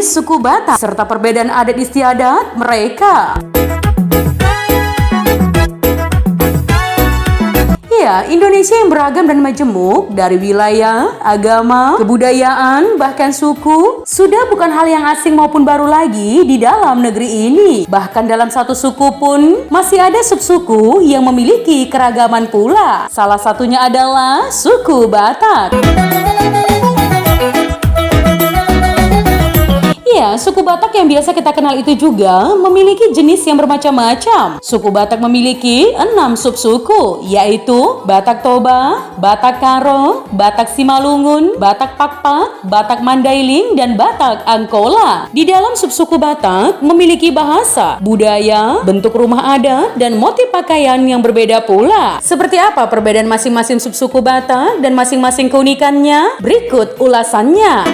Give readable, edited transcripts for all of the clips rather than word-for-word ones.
jenis suku Batak serta perbedaan adat istiadat mereka. Ya, Indonesia yang beragam dan majemuk dari wilayah, agama, kebudayaan, bahkan suku, sudah bukan hal yang asing maupun baru lagi di dalam negeri ini. Bahkan dalam satu suku pun masih ada subsuku yang memiliki keragaman pula. Salah satunya adalah suku Batak. Ya, suku Batak yang biasa kita kenal itu juga memiliki jenis yang bermacam-macam. Suku Batak memiliki 6 subsuku, yaitu Batak Toba, Batak Karo, Batak Simalungun, Batak Pakpak, Batak Mandailing, dan Batak Angkola. Di dalam subsuku Batak memiliki bahasa, budaya, bentuk rumah adat, dan motif pakaian yang berbeda pula. Seperti apa perbedaan masing-masing subsuku Batak dan masing-masing keunikannya? Berikut ulasannya.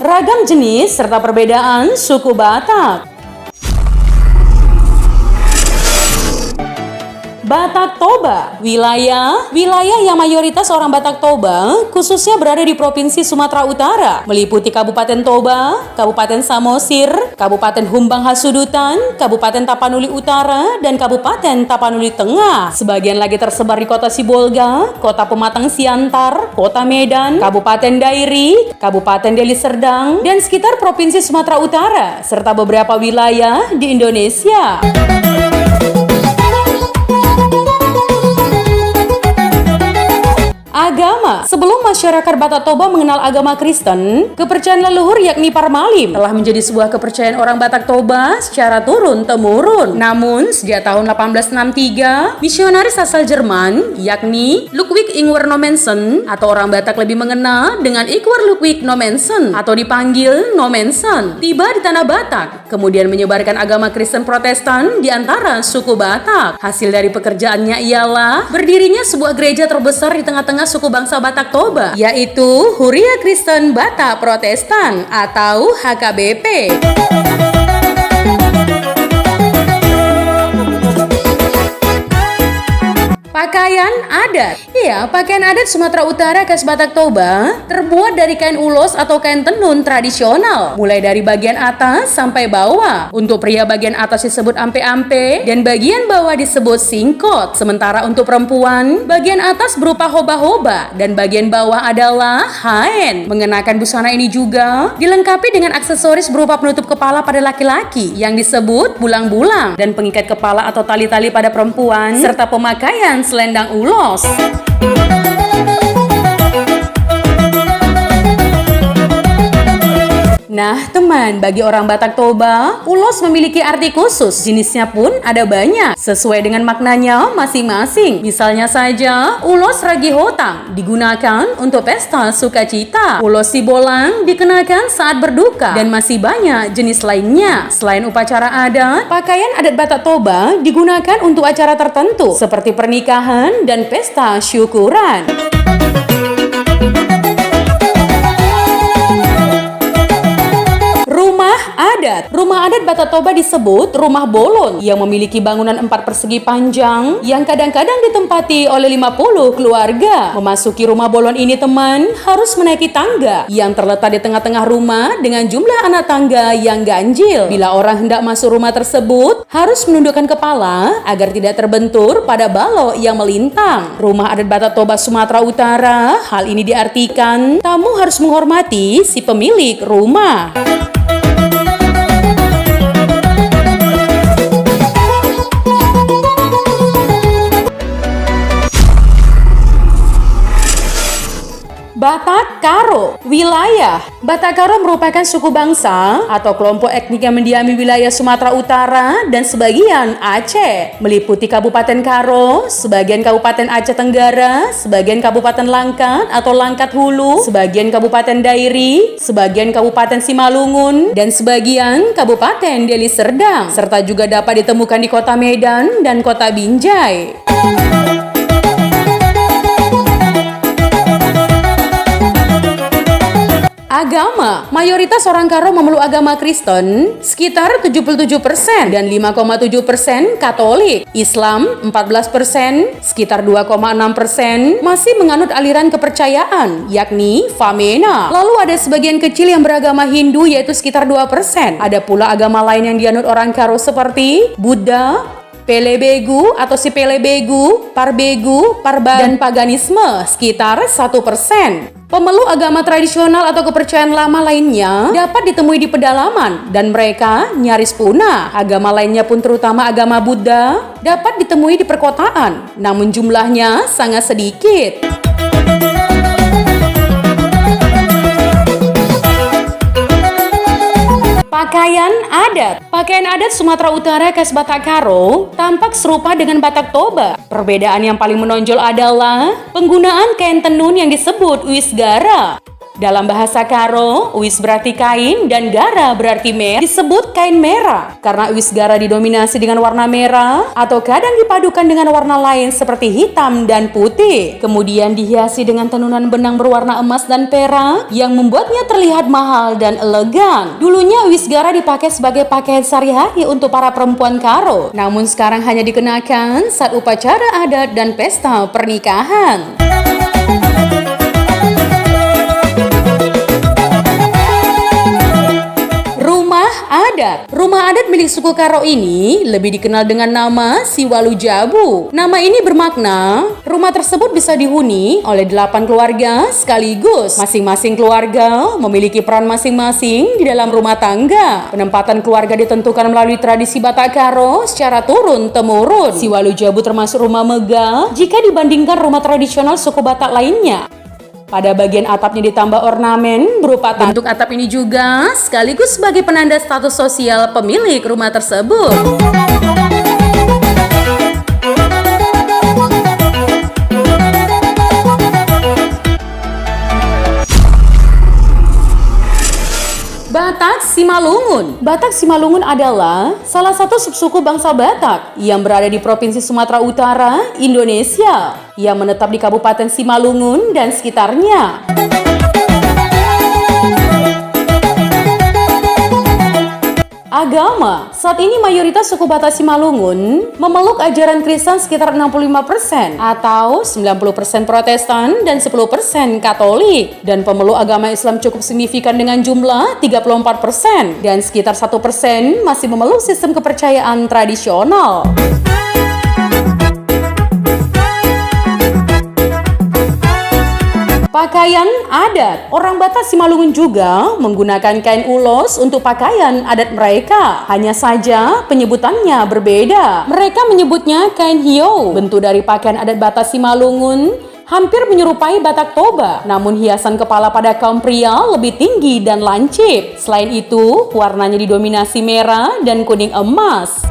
Ragam jenis serta perbedaan suku Batak. Batak Toba, wilayah yang mayoritas orang Batak Toba khususnya berada di Provinsi Sumatera Utara, meliputi Kabupaten Toba, Kabupaten Samosir, Kabupaten Humbang Hasudutan, Kabupaten Tapanuli Utara, dan Kabupaten Tapanuli Tengah. Sebagian lagi tersebar di Kota Sibolga, Kota Pematang Siantar, Kota Medan, Kabupaten Dairi, Kabupaten Deli Serdang, dan sekitar Provinsi Sumatera Utara, serta beberapa wilayah di Indonesia. Agama. Sebelum masyarakat Batak Toba mengenal agama Kristen, kepercayaan leluhur yakni Parmalim telah menjadi sebuah kepercayaan orang Batak Toba secara turun-temurun. Namun, sejak tahun 1863, misionaris asal Jerman yakni Ludwig Ingwer Nommensen atau orang Batak lebih mengenal dengan Ingwer Ludwig Nommensen atau dipanggil Nommensen, tiba di tanah Batak, kemudian menyebarkan agama Kristen Protestan di antara suku Batak. Hasil dari pekerjaannya ialah berdirinya sebuah gereja terbesar di tengah-tengah suku bangsa Batak Toba, yaitu Huria Kristen Batak Protestan atau HKBP. Pakaian adat. Iya, pakaian adat Sumatera Utara khas Batak Toba terbuat dari kain ulos atau kain tenun tradisional, mulai dari bagian atas sampai bawah. Untuk pria bagian atas disebut ampe-ampe dan bagian bawah disebut singkot. Sementara untuk perempuan, bagian atas berupa hoba-hoba dan bagian bawah adalah haen. Mengenakan busana ini juga dilengkapi dengan aksesoris berupa penutup kepala pada laki-laki yang disebut bulang-bulang dan pengikat kepala atau tali-tali pada perempuan, serta pemakaian selendang ulos. Nah teman, bagi orang Batak Toba, ulos memiliki arti khusus. Jenisnya pun ada banyak, sesuai dengan maknanya masing-masing. Misalnya saja, ulos ragi hotang digunakan untuk pesta sukacita. Ulos sibolang dikenakan saat berduka, dan masih banyak jenis lainnya. Selain upacara adat, pakaian adat Batak Toba digunakan untuk acara tertentu, seperti pernikahan dan pesta syukuran. Rumah adat Batak Toba disebut rumah bolon yang memiliki bangunan 4 persegi panjang yang kadang-kadang ditempati oleh 50 keluarga. Memasuki rumah bolon ini teman harus menaiki tangga yang terletak di tengah-tengah rumah dengan jumlah anak tangga yang ganjil. Bila orang hendak masuk rumah tersebut harus menundukkan kepala agar tidak terbentur pada balok yang melintang. Rumah adat Batak Toba Sumatera Utara, hal ini diartikan tamu harus menghormati si pemilik rumah. Batak Karo, wilayah. Batak Karo merupakan suku bangsa atau kelompok etnik yang mendiami wilayah Sumatera Utara dan sebagian Aceh, meliputi Kabupaten Karo, sebagian Kabupaten Aceh Tenggara, sebagian Kabupaten Langkat atau Langkat Hulu, sebagian Kabupaten Dairi, sebagian Kabupaten Simalungun, dan sebagian Kabupaten Deli Serdang, serta juga dapat ditemukan di Kota Medan dan Kota Binjai. Agama, mayoritas orang Karo memeluk agama Kristen sekitar 77% dan 5,7% Katolik. Islam 14%, sekitar 2,6% masih menganut aliran kepercayaan yakni Vamena. Lalu ada sebagian kecil yang beragama Hindu yaitu sekitar 2%. Ada pula agama lain yang dianut orang Karo seperti Buddha, Pelebegu atau si Pelebegu, Parbegu, Parba, dan paganisme sekitar 1%. Pemeluk agama tradisional atau kepercayaan lama lainnya dapat ditemui di pedalaman dan mereka nyaris punah. Agama lainnya pun terutama agama Buddha dapat ditemui di perkotaan, namun jumlahnya sangat sedikit. Pakaian adat. Pakaian adat Sumatera Utara khas Batak Karo tampak serupa dengan Batak Toba. Perbedaan yang paling menonjol adalah penggunaan kain tenun yang disebut wisgara. Dalam bahasa Karo, wis berarti kain dan gara berarti merah. Disebut kain merah karena wisgara didominasi dengan warna merah atau kadang dipadukan dengan warna lain seperti hitam dan putih. Kemudian dihiasi dengan tenunan benang berwarna emas dan perak yang membuatnya terlihat mahal dan elegan. Dulunya wisgara dipakai sebagai pakaian sehari-hari untuk para perempuan Karo. Namun sekarang hanya dikenakan saat upacara adat dan pesta pernikahan. Rumah adat milik suku Karo ini lebih dikenal dengan nama Siwalu Jabu. Nama ini bermakna rumah tersebut bisa dihuni oleh 8 keluarga sekaligus. Masing-masing keluarga memiliki peran masing-masing di dalam rumah tangga. Penempatan keluarga ditentukan melalui tradisi Batak Karo secara turun-temurun. Siwalu Jabu termasuk rumah megah jika dibandingkan rumah tradisional suku Batak lainnya. Pada bagian atapnya ditambah ornamen berupa bentuk atap ini juga sekaligus sebagai penanda status sosial pemilik rumah tersebut. Batak Simalungun. Batak Simalungun adalah salah satu subsuku bangsa Batak yang berada di Provinsi Sumatera Utara, Indonesia, yang menetap di Kabupaten Simalungun dan sekitarnya. Agama. Saat ini mayoritas suku Batak Simalungun memeluk ajaran Kristen sekitar 65% atau 90% Protestan dan 10% Katolik. Dan pemeluk agama Islam cukup signifikan dengan jumlah 34% dan sekitar 1% masih memeluk sistem kepercayaan tradisional. Pakaian adat. Orang Batak Simalungun juga menggunakan kain ulos untuk pakaian adat mereka. Hanya saja penyebutannya berbeda. Mereka menyebutnya kain hiou. Bentuk dari pakaian adat Batak Simalungun hampir menyerupai Batak Toba. Namun hiasan kepala pada kaum pria lebih tinggi dan lancip. Selain itu, warnanya didominasi merah dan kuning emas.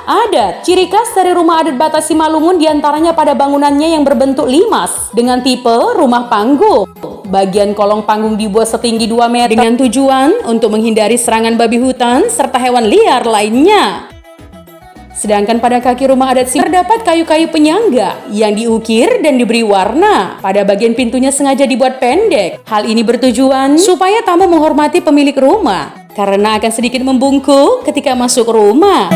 Adat. Ciri khas dari rumah adat Batak Simalungun diantaranya pada bangunannya yang berbentuk limas dengan tipe rumah panggung. Bagian kolong panggung dibuat setinggi 2 meter dengan tujuan untuk menghindari serangan babi hutan serta hewan liar lainnya. Sedangkan pada kaki rumah adat terdapat kayu-kayu penyangga yang diukir dan diberi warna. Pada bagian pintunya sengaja dibuat pendek. Hal ini bertujuan supaya tamu menghormati pemilik rumah karena akan sedikit membungkuk ketika masuk rumah.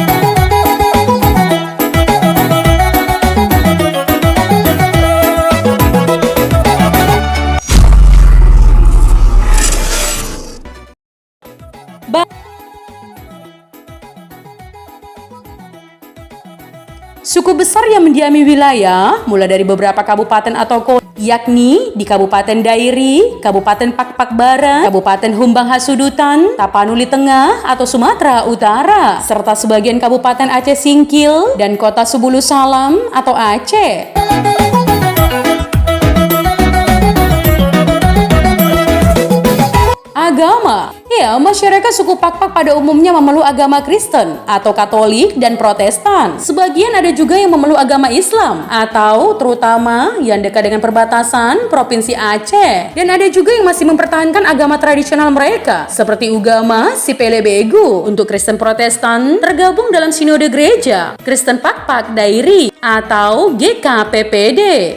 Suku besar yang mendiami wilayah mulai dari beberapa kabupaten atau kota, yakni di Kabupaten Dairi, Kabupaten Pakpak Barat, Kabupaten Humbang Hasudutan, Tapanuli Tengah atau Sumatera Utara, serta sebagian Kabupaten Aceh Singkil dan Kota Subulu Salam atau Aceh. Agama. Ya, masyarakat suku Pakpak pada umumnya memeluk agama Kristen atau Katolik dan Protestan. Sebagian ada juga yang memeluk agama Islam atau terutama yang dekat dengan perbatasan Provinsi Aceh. Dan ada juga yang masih mempertahankan agama tradisional mereka seperti Ugama Sipelebegu. Untuk Kristen Protestan tergabung dalam Sinode Gereja Kristen Pakpak Dairi atau GKPPD.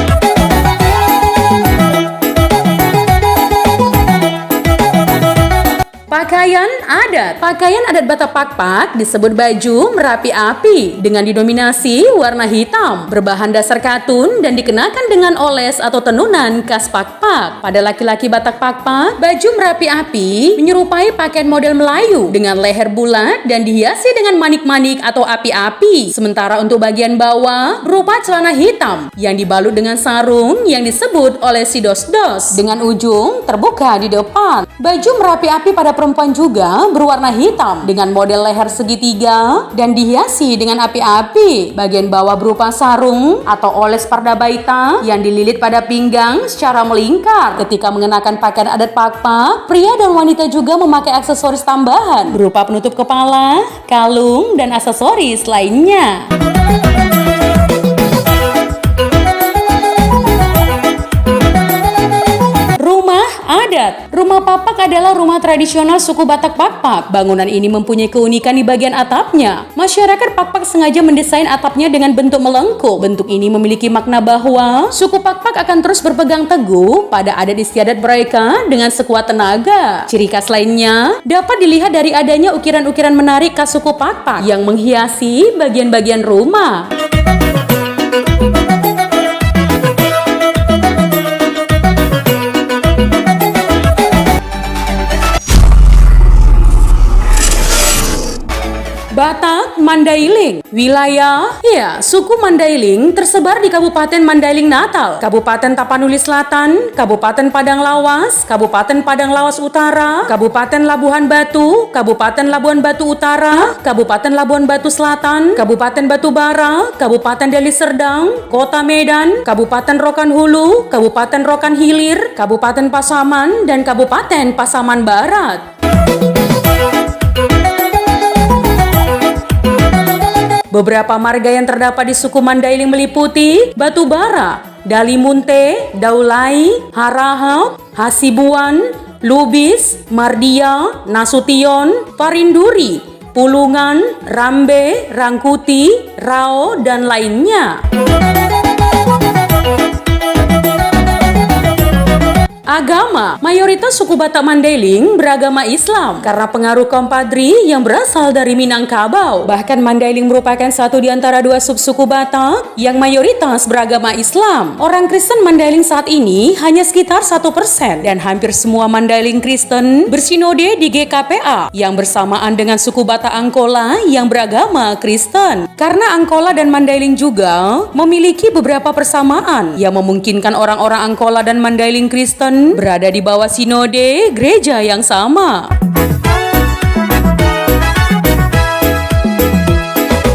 Pakaian adat. Pakaian adat Batak Pakpak disebut baju merapi api dengan didominasi warna hitam, berbahan dasar katun dan dikenakan dengan oles atau tenunan khas Pakpak. Pada laki-laki Batak Pakpak, baju merapi api menyerupai pakaian model Melayu dengan leher bulat dan dihiasi dengan manik-manik atau api-api. Sementara untuk bagian bawah berupa celana hitam yang dibalut dengan sarung yang disebut oleh si dos-dos dengan ujung terbuka di depan. Baju merapi api pada perempuan juga berwarna hitam dengan model leher segitiga dan dihiasi dengan api-api. Bagian bawah berupa sarung atau oles pardabaita yang dililit pada pinggang secara melingkar. Ketika mengenakan pakaian adat Pakpak, pria dan wanita juga memakai aksesoris tambahan berupa penutup kepala, kalung, dan aksesoris lainnya. Adat. Rumah Pakpak adalah rumah tradisional suku Batak Pakpak. Bangunan ini mempunyai keunikan di bagian atapnya. Masyarakat Pakpak sengaja mendesain atapnya dengan bentuk melengkung. Bentuk ini memiliki makna bahwa suku Pakpak akan terus berpegang teguh pada adat istiadat mereka dengan sekuat tenaga. Ciri khas lainnya dapat dilihat dari adanya ukiran-ukiran menarik khas suku Pakpak yang menghiasi bagian-bagian rumah. Batak Mandailing. Wilayah, ya, suku Mandailing tersebar di Kabupaten Mandailing Natal, Kabupaten Tapanuli Selatan, Kabupaten Padang Lawas, Kabupaten Padang Lawas Utara, Kabupaten Labuhan Batu, Kabupaten Labuhan Batu Utara, Kabupaten Labuhan Batu Selatan, Kabupaten Batubara, Kabupaten Deli Serdang, Kota Medan, Kabupaten Rokan Hulu, Kabupaten Rokan Hilir, Kabupaten Pasaman, dan Kabupaten Pasaman Barat. Beberapa marga yang terdapat di suku Mandailing meliputi Batubara, Dalimunte, Daulai, Harahap, Hasibuan, Lubis, Mardia, Nasution, Parinduri, Pulungan, Rambe, Rangkuti, Rao, dan lainnya. Agama. Mayoritas suku Batak Mandailing beragama Islam karena pengaruh kaum Padri yang berasal dari Minangkabau. Bahkan Mandailing merupakan satu di antara dua subsuku Batak yang mayoritas beragama Islam. Orang Kristen Mandailing saat ini hanya sekitar 1% dan hampir semua Mandailing Kristen bersinode di GKPA yang bersamaan dengan suku Batak Angkola yang beragama Kristen. Karena Angkola dan Mandailing juga memiliki beberapa persamaan yang memungkinkan orang-orang Angkola dan Mandailing Kristen berada di bawah sinode gereja yang sama.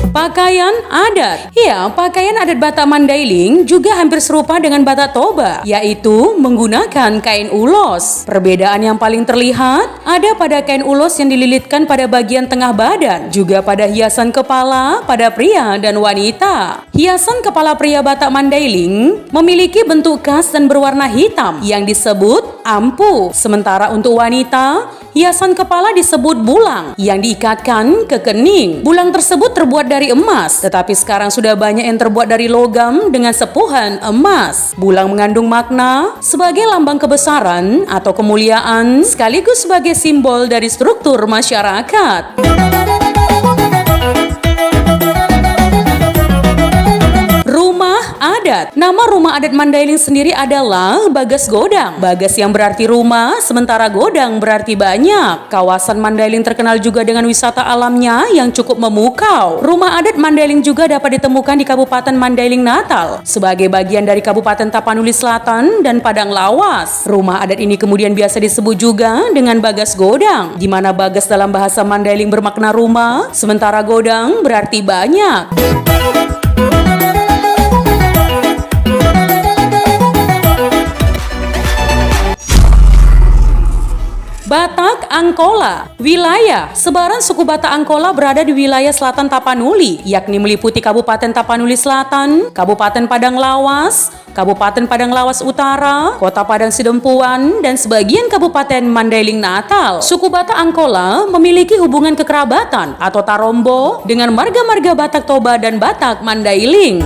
Pakaian adat. Ya, pakaian adat Batak Mandailing juga hampir serupa dengan Batak Toba, yaitu menggunakan kain ulos. Perbedaan yang paling terlihat ada pada kain ulos yang dililitkan pada bagian tengah badan, juga pada hiasan kepala pada pria dan wanita. Hiasan kepala pria Batak Mandailing memiliki bentuk khas dan berwarna hitam yang disebut ampu. Sementara untuk wanita, hiasan kepala disebut bulang yang diikatkan ke kening. Bulang tersebut terbuat dari emas, tetapi sekarang sudah banyak yang terbuat dari logam dengan sepuhan emas. Bulang mengandung makna sebagai lambang kebesaran atau kemuliaan, sekaligus sebagai simbol dari struktur masyarakat. Adat. Nama rumah adat Mandailing sendiri adalah Bagas Godang. Bagas yang berarti rumah, sementara Godang berarti banyak. Kawasan Mandailing terkenal juga dengan wisata alamnya yang cukup memukau. Rumah adat Mandailing juga dapat ditemukan di Kabupaten Mandailing Natal sebagai bagian dari Kabupaten Tapanuli Selatan dan Padang Lawas. Rumah adat ini kemudian biasa disebut juga dengan Bagas Godang, di mana Bagas dalam bahasa Mandailing bermakna rumah, sementara Godang berarti banyak. Batak Angkola. Wilayah sebaran suku Batak Angkola berada di wilayah selatan Tapanuli, yakni meliputi Kabupaten Tapanuli Selatan, Kabupaten Padang Lawas, Kabupaten Padang Lawas Utara, Kota Padang Sidempuan, dan sebagian Kabupaten Mandailing Natal. Suku Batak Angkola memiliki hubungan kekerabatan atau tarombo dengan marga-marga Batak Toba dan Batak Mandailing.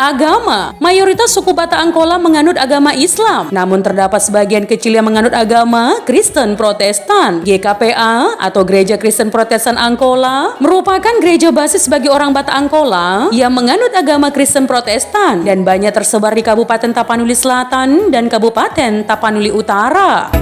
Agama. Mayoritas suku Batak Angkola menganut agama Islam, namun terdapat sebagian kecil yang menganut agama Kristen Protestan. GKPA atau Gereja Kristen Protestan Angkola merupakan gereja basis bagi orang Batak Angkola yang menganut agama Kristen Protestan dan banyak tersebar di Kabupaten Tapanuli Selatan dan Kabupaten Tapanuli Utara.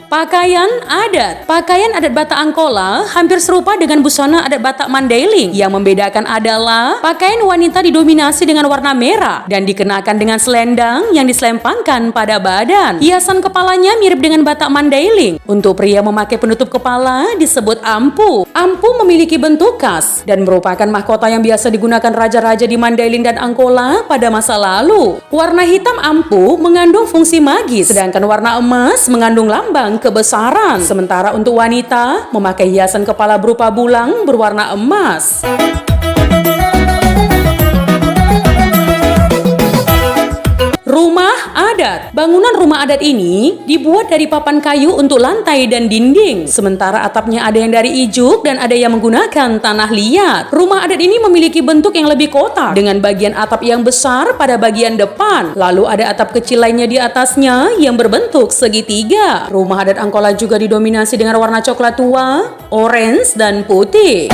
Pakaian adat. Pakaian adat Batak Angkola hampir serupa dengan busana adat Batak Mandailing. Yang membedakan adalah pakaian wanita didominasi dengan warna merah dan dikenakan dengan selendang yang diselempangkan pada badan. Hiasan kepalanya mirip dengan Batak Mandailing. Untuk pria memakai penutup kepala disebut ampu. Ampu memiliki bentuk khas dan merupakan mahkota yang biasa digunakan raja-raja di Mandailing dan Angkola pada masa lalu. Warna hitam ampu mengandung fungsi magis, sedangkan warna emas mengandung lambang kebesaran. Sementara untuk wanita memakai hiasan kepala berupa bulang berwarna emas. Rumah adat. Bangunan rumah adat ini dibuat dari papan kayu untuk lantai dan dinding. Sementara atapnya ada yang dari ijuk dan ada yang menggunakan tanah liat. Rumah adat ini memiliki bentuk yang lebih kotak dengan bagian atap yang besar pada bagian depan. Lalu ada atap kecil lainnya di atasnya yang berbentuk segitiga. Rumah adat Angkola juga didominasi dengan warna coklat tua, orange, dan putih.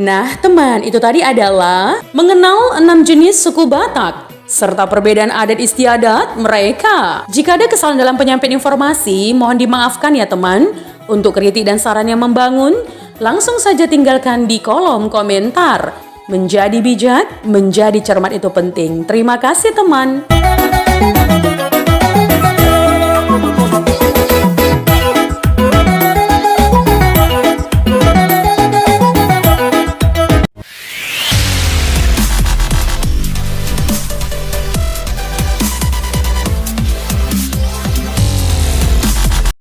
Nah teman, itu tadi adalah mengenal 6 jenis suku Batak serta perbedaan adat istiadat mereka. Jika ada kesalahan dalam penyampaian informasi, mohon dimaafkan ya teman. Untuk kritik dan saran yang membangun, langsung saja tinggalkan di kolom komentar. Menjadi bijak, menjadi cermat itu penting. Terima kasih teman.